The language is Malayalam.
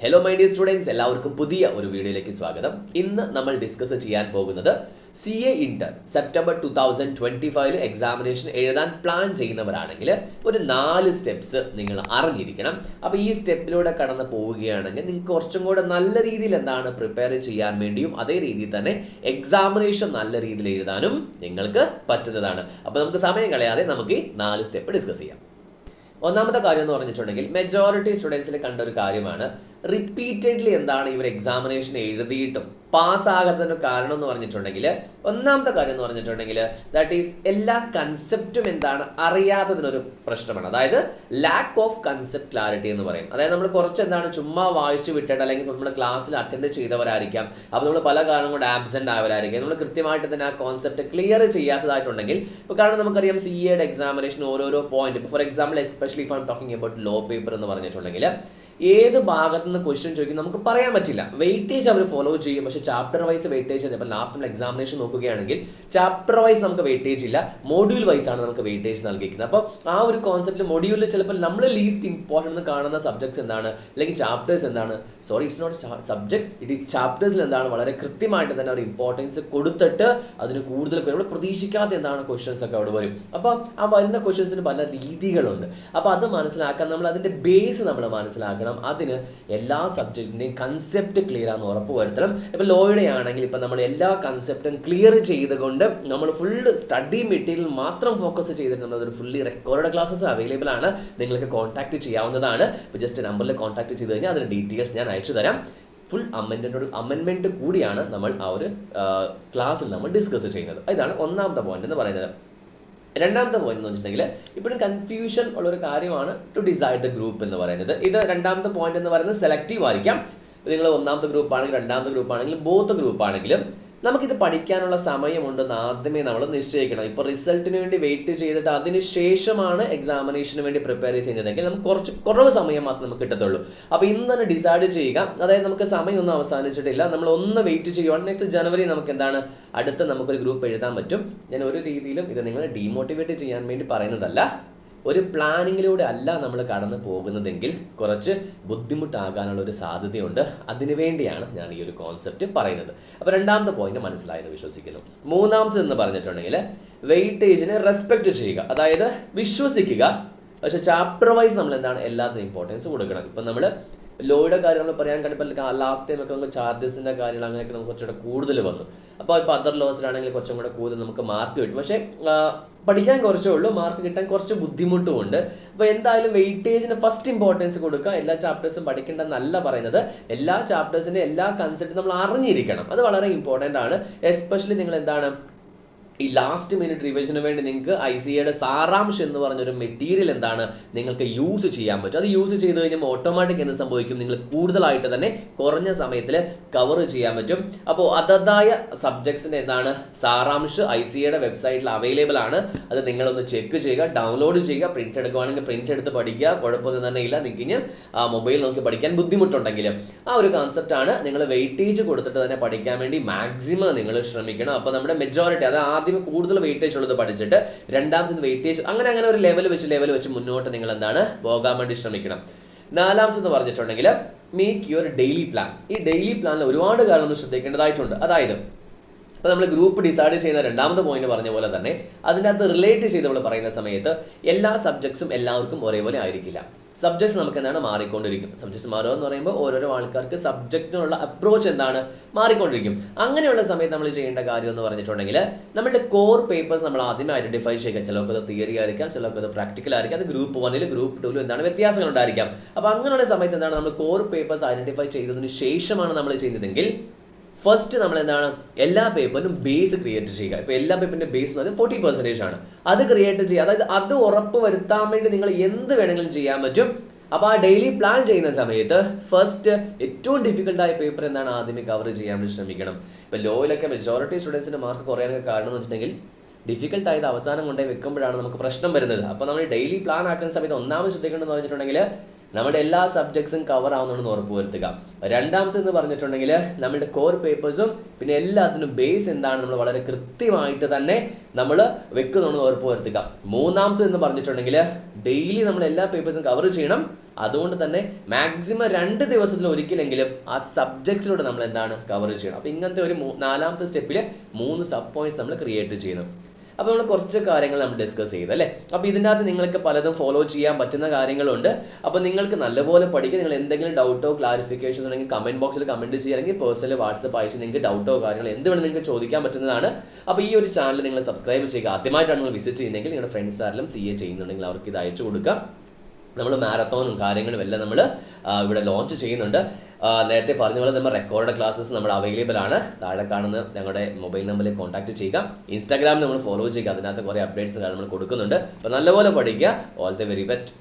ഹലോ മൈ ഡിയർ സ്റ്റുഡൻസ്, എല്ലാവർക്കും പുതിയ ഒരു വീഡിയോയിലേക്ക് സ്വാഗതം. ഇന്ന് നമ്മൾ ഡിസ്കസ് ചെയ്യാൻ പോകുന്നത് CA ഇന്റർ സെപ്റ്റംബർ 2025 എക്സാമിനേഷൻ എഴുതാൻ പ്ലാൻ ചെയ്യുന്നവരാണെങ്കിൽ ഒരു 4 സ്റ്റെപ്സ് നിങ്ങൾ അറിഞ്ഞിരിക്കണം. അപ്പോൾ ഈ സ്റ്റെപ്പിലൂടെ കടന്ന് പോവുകയാണെങ്കിൽ നിങ്ങൾക്ക് കുറച്ചും കൂടെ നല്ല രീതിയിൽ പ്രിപ്പയർ ചെയ്യാൻ വേണ്ടിയും അതേ രീതിയിൽ തന്നെ എക്സാമിനേഷൻ നല്ല രീതിയിൽ എഴുതാനും നിങ്ങൾക്ക് പറ്റുന്നതാണ്. അപ്പോൾ നമുക്ക് സമയം കളയാതെ നമുക്ക് ഈ 4 സ്റ്റെപ്പ് ഡിസ്കസ് ചെയ്യാം. ഒന്നാമത്തെ കാര്യം എന്ന് പറഞ്ഞിട്ടുണ്ടെങ്കിൽ മെജോറിറ്റി സ്റ്റുഡൻസിൽ കണ്ട ഒരു കാര്യമാണ്, റിപ്പീറ്റഡ്ലി ഇവർ എക്സാമിനേഷൻ എഴുതിയിട്ടും പാസ്സാകാത്തതിന് കാരണം എന്ന് പറഞ്ഞിട്ടുണ്ടെങ്കിൽ ഒന്നാമത്തെ കാര്യം എന്ന് പറഞ്ഞിട്ടുണ്ടെങ്കിൽ ദാറ്റ് ഈസ് എല്ലാ കൺസെപ്റ്റും അറിയാത്തതിനൊരു പ്രശ്നമാണ്. അതായത് ലാക്ക് ഓഫ് കൺസെപ്റ്റ് ക്ലാരിറ്റി എന്ന് പറയും. അതായത് നമ്മൾ കുറച്ച് ചുമ്മാ വായിച്ചു വിട്ടിട്ട് അല്ലെങ്കിൽ നമ്മൾ ക്ലാസ്സിൽ അറ്റൻഡ് ചെയ്തവരായിരിക്കാം, അപ്പോൾ നമ്മൾ പല കാരണം കൊണ്ട് ആബ്സെന്റ് ആയവരായിരിക്കും, നമ്മൾ കൃത്യമായിട്ട് തന്നെ ആ കോൺസെപ്റ്റ് ക്ലിയർ ചെയ്യാത്തതായിട്ടുണ്ടെങ്കിൽ. ഇപ്പോൾ കാരണം നമുക്കറിയാം CAയുടെ എക്സാമിനേഷൻ ഓരോരോ പോയിന്റ്, ഇപ്പോൾ for example especially if I am talking about law paper എന്ന് പറഞ്ഞിട്ടുണ്ടെങ്കിൽ ഏത് ഭാഗത്തു നിന്ന് ക്വസ്റ്റ്യൻ ചോദിക്കും നമുക്ക് പറയാൻ പറ്റില്ല. വെയിറ്റേജ് അവർ ഫോളോ ചെയ്യും, പക്ഷേ ചാപ്റ്റർ വൈസ് വെയിറ്റേജ്. ഇപ്പോൾ ലാസ്റ്റ് നമ്മൾ എക്സാമിനേഷൻ നോക്കുകയാണെങ്കിൽ ചാപ്റ്റർ വൈസ് നമുക്ക് വെയിറ്റേജ് ഇല്ല, മോഡ്യൂൾ വൈസ് ആണ് നമുക്ക് വെയിറ്റേജ് നൽകിയിരിക്കുന്നത്. അപ്പോൾ ആ ഒരു കോൺസെപ്റ്റ് മൊഡ്യൂളിൽ ചിലപ്പോൾ നമ്മൾ ലീസ്റ്റ് ഇമ്പോർട്ടൻ്റ് കാണുന്ന സബ്ജക്ട്സ് അല്ലെങ്കിൽ chapters it's not subject, it ഈ ചാപ്റ്റേഴ്സിൽ വളരെ കൃത്യമായിട്ട് തന്നെ ഒരു ഇമ്പോർട്ടൻസ് കൊടുത്തിട്ട് അതിന് കൂടുതൽ നമ്മൾ പ്രതീക്ഷിക്കാത്ത ക്വസ്റ്റ്യൻസ് ഒക്കെ അവിടെ വരും. അപ്പോൾ ആ വരുന്ന ക്വസ്റ്റ്യൻസിന് പല രീതികളുണ്ട്. അപ്പോൾ അത് മനസ്സിലാക്കാൻ നമ്മൾ അതിൻ്റെ ബേസ് നമ്മൾ മനസ്സിലാക്കണം. അതിന് എല്ലാ സബ്ജക്റ്റിൻ്റെയും കൺസെപ്റ്റ് ക്ലിയർ ആണെന്ന് ഉറപ്പ് വരുത്തണം. ഇപ്പോൾ ലോയുടെ ആണെങ്കിൽ ഇപ്പോൾ നമ്മൾ എല്ലാ കൺസെപ്റ്റും ക്ലിയർ ചെയ്തുകൊണ്ട് നമ്മൾ ഫുൾ സ്റ്റഡി മെറ്റീരിയൽ മാത്രം ഫോക്കസ് ചെയ്തിട്ട് നമ്മളതൊരു ഫുള്ളി റെക്കോർഡ് ക്ലാസ്സസ് അവൈലബിൾ ആണ്, നിങ്ങൾക്ക് കോൺടാക്ട് ചെയ്യാവുന്നതാണ്. ഇപ്പോൾ ജസ്റ്റ് നമ്പറിൽ കോൺടാക്ട് ചെയ്ത് കഴിഞ്ഞാൽ അതിൻ്റെ ഡീറ്റെയിൽസ് ഞാൻ അയച്ചു തരാം. ഫുൾ അമെൻമെൻറ്റ് കൂടിയാണ് നമ്മൾ ആ ഒരു ക്ലാസ്സിൽ നമ്മൾ ഡിസ്കസ് ചെയ്യുന്നത്. ഇതാണ് ഒന്നാമത്തെ പോയിന്റ് എന്ന് പറയുന്നത്. രണ്ടാമത്തെ പോയിന്റ് എന്ന് വെച്ചിട്ടുണ്ടെങ്കിൽ ഇപ്പോഴും കൺഫ്യൂഷൻ ഉള്ളൊരു കാര്യമാണ് ടു ഡിസൈഡ് ദ ഗ്രൂപ്പ് എന്ന് പറയുന്നത്. ഇത് രണ്ടാമത്തെ പോയിന്റ് എന്ന് പറയുന്നത് സെലക്റ്റീവ് ആയിരിക്കാം. നിങ്ങൾ ഒന്നാമത്തെ ഗ്രൂപ്പ് ആണെങ്കിലും രണ്ടാമത്തെ ഗ്രൂപ്പ് ആണെങ്കിലും ബോത്ത് ഗ്രൂപ്പ് ആണെങ്കിലും നമുക്കിത് പഠിക്കാനുള്ള സമയമുണ്ടെന്ന് ആദ്യമേ നമ്മൾ നിശ്ചയിക്കണം. ഇപ്പോൾ റിസൾട്ടിന് വേണ്ടി വെയിറ്റ് ചെയ്തിട്ട് അതിന് ശേഷമാണ് എക്സാമിനേഷന് വേണ്ടി പ്രിപ്പയർ ചെയ്യുന്നതെങ്കിൽ നമുക്ക് കുറവ് സമയം മാത്രമേ നമുക്ക് കിട്ടത്തുള്ളൂ. അപ്പോൾ ഇന്ന് തന്നെ ഡിസൈഡ് ചെയ്യുക. അതായത് നമുക്ക് സമയമൊന്നും അവസാനിച്ചിട്ടില്ല, നമ്മൾ ഒന്ന് വെയിറ്റ് ചെയ്യുവാണ്. നെക്സ്റ്റ് ജനുവരി നമുക്ക് അടുത്ത് നമുക്കൊരു ഗ്രൂപ്പ് എഴുതാൻ പറ്റും. ഞാൻ ഒരു രീതിയിലും ഇത് നിങ്ങളെ ഡീമോട്ടിവേറ്റ് ചെയ്യാൻ വേണ്ടി പറയുന്നതല്ല. ഒരു പ്ലാനിങ്ങിലൂടെ അല്ല നമ്മൾ കടന്നു പോകുന്നതെങ്കിൽ കുറച്ച് ബുദ്ധിമുട്ടാകാനുള്ള ഒരു സാധ്യതയുണ്ട്. അതിനു വേണ്ടിയാണ് ഞാൻ ഈ ഒരു കോൺസെപ്റ്റ് പറയുന്നത്. അപ്പോൾ രണ്ടാമത്തെ പോയിന്റ് മനസ്സിലായെന്ന് വിശ്വസിക്കുന്നു. മൂന്നാമത്തെന്ന് പറഞ്ഞിട്ടുണ്ടെങ്കിൽ വെയിറ്റേജിനെ റെസ്പെക്ട് ചെയ്യുക, അതായത് വിശ്വസിക്കുക. പക്ഷേ ചാപ്റ്റർ വൈസ് നമ്മൾ എല്ലാത്തിനും ഇമ്പോർട്ടൻസ് കൊടുക്കണം. ഇപ്പം നമ്മൾ ലോയുടെ കാര്യം നമ്മൾ പറയാൻ കണ്ടപ്പോൾ ലാസ്റ്റ് ടൈം ഒക്കെ നമുക്ക് ചാർജസിൻ്റെ കാര്യങ്ങൾ അങ്ങനെയൊക്കെ നമുക്ക് കുറച്ചുകൂടെ കൂടുതൽ വന്നു. അപ്പോൾ ഇപ്പോൾ അതർ ലോസിലാണെങ്കിൽ കുറച്ചും കൂടെ കൂടുതൽ നമുക്ക് മാർക്ക് കിട്ടും. പക്ഷേ പഠിക്കാൻ കുറച്ചേ ഉള്ളൂ, മാർക്ക് കിട്ടാൻ കുറച്ച് ബുദ്ധിമുട്ടും ഉണ്ട്. അപ്പോൾ എന്തായാലും വെയിറ്റേജിന് ഫസ്റ്റ് ഇമ്പോർട്ടൻസ് കൊടുക്കുക. എല്ലാ ചാപ്റ്റേഴ്സും പഠിക്കേണ്ടെന്നല്ല പറയുന്നത്, എല്ലാ ചാപ്റ്റേഴ്സിൻ്റെ എല്ലാ കൺസെപ്റ്റും നമ്മൾ അറിഞ്ഞിരിക്കണം. അത് വളരെ ഇമ്പോർട്ടൻ്റ് ആണ്. എസ്പെഷ്യലി നിങ്ങൾ ഈ ലാസ്റ്റ് മിനിറ്റ് റിവിഷന് വേണ്ടി നിങ്ങൾക്ക് ICAയുടെ സാരാംശം എന്ന് പറഞ്ഞൊരു മെറ്റീരിയൽ നിങ്ങൾക്ക് യൂസ് ചെയ്യാൻ പറ്റും. അത് യൂസ് ചെയ്ത് കഴിഞ്ഞാൽ ഓട്ടോമാറ്റിക് എന്ത് സംഭവിക്കും, നിങ്ങൾ കൂടുതലായിട്ട് തന്നെ കുറഞ്ഞ സമയത്തിൽ കവർ ചെയ്യാൻ പറ്റും. അപ്പോൾ അതതായ സബ്ജക്ട്സിൻ്റെ സാരാംശം ICAയുടെ വെബ്സൈറ്റിൽ അവൈലബിൾ ആണ്. അത് നിങ്ങളൊന്ന് ചെക്ക് ചെയ്യുക, ഡൗൺലോഡ് ചെയ്യുക. പ്രിന്റ് എടുക്കുകയാണെങ്കിൽ പ്രിന്റ് എടുത്ത് പഠിക്കുക, കുഴപ്പമൊന്നും തന്നെ ഇല്ല. നിങ്ങൾക്ക് മൊബൈൽ നോക്കി പഠിക്കാൻ ബുദ്ധിമുട്ടുണ്ടെങ്കിൽ ആ ഒരു കോൺസെപ്റ്റാണ്. നിങ്ങൾ വെയിറ്റേജ് കൊടുത്തിട്ട് തന്നെ പഠിക്കാൻ വേണ്ടി മാക്സിമം നിങ്ങൾ ശ്രമിക്കണം. അപ്പോൾ നമ്മുടെ മെജോറിറ്റി അത് ആദ്യം കൂടുതൽ വെയിറ്റേജ് ഉള്ളത് പഠിച്ചിട്ട് രണ്ടാമത്തെ വെയിറ്റേജ് അങ്ങനെ ഒരു ലെവൽ വെച്ച് മുന്നോട്ട് നിങ്ങൾ പോകാൻ വേണ്ടി ശ്രമിക്കണം. നാലാമത്തെന്ന് പറഞ്ഞിട്ടുണ്ടെങ്കിൽ മേക്ക് യുവർ ഡെയിലി പ്ലാൻ. ഈ ഡെയിലി പ്ലാനിൽ ഒരുപാട് കാര്യങ്ങൾ ശ്രദ്ധിക്കേണ്ടതായിട്ടുണ്ട്. അതായത് ഇപ്പോൾ നമ്മൾ ഗ്രൂപ്പ് ഡിസൈഡ് ചെയ്യുന്ന രണ്ടാമത്തെ പോയിന്റ് പറഞ്ഞ പോലെ തന്നെ അതിൻ്റെ അകത്ത് റിലേറ്റ് ചെയ്ത് നമ്മൾ പറയുന്ന സമയത്ത് എല്ലാ സബ്ജക്ട്സും എല്ലാവർക്കും ഒരേപോലെ ആയിരിക്കില്ല. സബ്ജക്ട്സ് നമുക്ക് മാറിക്കൊണ്ടിരിക്കും. സബ്ജക്ട്സ് മാറുക എന്ന് പറയുമ്പോൾ ഓരോരോ ആൾക്കാർക്ക് സബ്ജക്റ്റിനുള്ള അപ്രോച്ച് മാറിക്കൊണ്ടിരിക്കും. അങ്ങനെയുള്ള സമയത്ത് നമ്മൾ ചെയ്യേണ്ട കാര്യം എന്ന് പറഞ്ഞിട്ടുണ്ടെങ്കിൽ നമ്മുടെ കോർ പേപ്പേഴ്സ് നമ്മൾ ആദ്യമേ ഐഡന്റിഫൈ ചെയ്യുക. ചിലർക്ക് അത് തിയറി ആയിരിക്കാം, ചിലർക്ക് അത് പ്രാക്ടിക്കൽ ആയിരിക്കാം. അത് ഗ്രൂപ്പ് 1 ഗ്രൂപ്പ് 2 വ്യത്യാസങ്ങൾ ഉണ്ടായിരിക്കാം. അപ്പോൾ അങ്ങനെയുള്ള സമയത്ത് നമ്മൾ കോർ പേപ്പേഴ്സ് ഐഡന്റിഫൈ ചെയ്തതിന് ശേഷമാണ് നമ്മൾ ചെയ്യുന്നതെങ്കിൽ ഫസ്റ്റ് നമ്മൾ എല്ലാ പേപ്പറിനും ബേസ് ക്രിയേറ്റ് ചെയ്യുക. ഇപ്പോൾ എല്ലാ പേപ്പറിൻ്റെ ബേസ് എന്ന് പറഞ്ഞാൽ 40% ആണ്. അത് ക്രിയേറ്റ് ചെയ്യുക. അതായത് അത് ഉറപ്പ് വരുത്താൻ വേണ്ടി നിങ്ങൾ എന്ത് വേണമെങ്കിലും ചെയ്യാൻ പറ്റും. അപ്പോൾ ആ ഡെയിലി പ്ലാൻ ചെയ്യുന്ന സമയത്ത് ഫസ്റ്റ് ഏറ്റവും ഡിഫിക്കൽട്ടായ പേപ്പർ ആദ്യമേ കവർ ചെയ്യാൻ വേണ്ടി ശ്രമിക്കണം. ഇപ്പോൾ ലോയിലൊക്കെ മെജോറിറ്റി സ്റ്റുഡൻസിൻ്റെ മാർക്ക് കുറയാനൊക്കെ കാരണം എന്ന് വെച്ചിട്ടുണ്ടെങ്കിൽ ഡിഫിക്കൽട്ടായത് അവസാനം കൊണ്ടേ വെക്കുമ്പോഴാണ് നമുക്ക് പ്രശ്നം വരുന്നത്. അപ്പോൾ നമ്മൾ ഡെയിലി പ്ലാൻ ആക്കുന്ന സമയത്ത് ഒന്നാമത് ശ്രദ്ധിക്കേണ്ടതെന്ന് പറഞ്ഞിട്ടുണ്ടെങ്കിൽ നമ്മുടെ എല്ലാ സബ്ജക്ട്സും കവർ ആവുന്നുണ്ടെന്ന് ഉറപ്പ് വരുത്തുക. രണ്ടാമത്തെന്ന് പറഞ്ഞിട്ടുണ്ടെങ്കിൽ നമ്മുടെ കോർ പേപ്പേഴ്സും പിന്നെ എല്ലാത്തിനും ബേസ് നമ്മൾ വളരെ കൃത്യമായിട്ട് തന്നെ നമ്മൾ വെക്കുന്നുണ്ടെന്ന് ഉറപ്പ് വരുത്തുക. മൂന്നാമത്തെന്ന് പറഞ്ഞിട്ടുണ്ടെങ്കിൽ ഡെയിലി നമ്മൾ എല്ലാ പേപ്പേഴ്സും കവർ ചെയ്യണം. അതുകൊണ്ട് തന്നെ മാക്സിമം 2 ദിവസത്തിൽ ഒരിക്കലെങ്കിലും ആ സബ്ജക്ട്സിലൂടെ നമ്മൾ എന്താണ് കവർ ചെയ്യണം. അപ്പോൾ ഇങ്ങനത്തെ ഒരു 4ാമത്തെ സ്റ്റെപ്പിൽ 3 സബ് പോയിന്റ്സ് നമ്മൾ ക്രിയേറ്റ് ചെയ്യണം. അപ്പോൾ നമ്മൾ കുറച്ച് കാര്യങ്ങൾ നമ്മൾ ഡിസ്കസ് ചെയ്തല്ലേ. അപ്പോൾ ഇതിൻ്റെ അകത്ത് നിങ്ങൾക്ക് പലതും ഫോളോ ചെയ്യാൻ പറ്റുന്ന കാര്യങ്ങളുണ്ട്. അപ്പോൾ നിങ്ങൾക്ക് നല്ലപോലെ പഠിക്കുക. നിങ്ങൾ എന്തെങ്കിലും ഡൗട്ടോ ക്ലാരിഫിക്കേഷൻസ് ഉണ്ടെങ്കിൽ കമൻറ്റ് ബോക്സിൽ കമൻറ്റ് ചെയ്യുക, അല്ലെങ്കിൽ പേഴ്സണൽ വാട്സപ്പ് അയച്ച് നിങ്ങൾക്ക് ഡൗട്ടോ കാര്യങ്ങൾ എന്ത് വേണം നിങ്ങൾക്ക് ചോദിക്കാൻ പറ്റുന്നതാണ്. അപ്പോൾ ഈ ഒരു ചാനൽ നിങ്ങൾ സബ്സ്ക്രൈബ് ചെയ്യുക. ആദ്യമായിട്ടാണ് നിങ്ങൾ വിസിറ്റ് ചെയ്യുന്നതെങ്കിൽ നിങ്ങളുടെ ഫ്രണ്ട്സ് ആരെങ്കിലും CA ചെയ്യുന്നുണ്ടെങ്കിൽ അവർക്ക് ഇത് അയച്ചു കൊടുക്കുക. നമ്മൾ മാരത്തോണും കാര്യങ്ങളും എല്ലാം നമ്മൾ ഇവിടെ ലോഞ്ച് ചെയ്യുന്നുണ്ട്. നേരത്തെ പറഞ്ഞ പോലെ നമ്മൾ റെക്കോർഡ് ക്ലാസ്സസ് നമ്മൾ അവൈലബിൾ ആണ്. താഴെ കാണുന്ന ഞങ്ങളുടെ മൊബൈൽ നമ്പറിൽ കോൺടാക്ട് ചെയ്യുക. ഇൻസ്റ്റാഗ്രാമിൽ നമ്മൾ ഫോളോ ചെയ്യുക. അതിനകത്ത് കുറേ അപ്ഡേറ്റ്സ് നമ്മൾ കൊടുക്കുന്നുണ്ട്. അപ്പോൾ നല്ലപോലെ പഠിക്കുക. All the very best.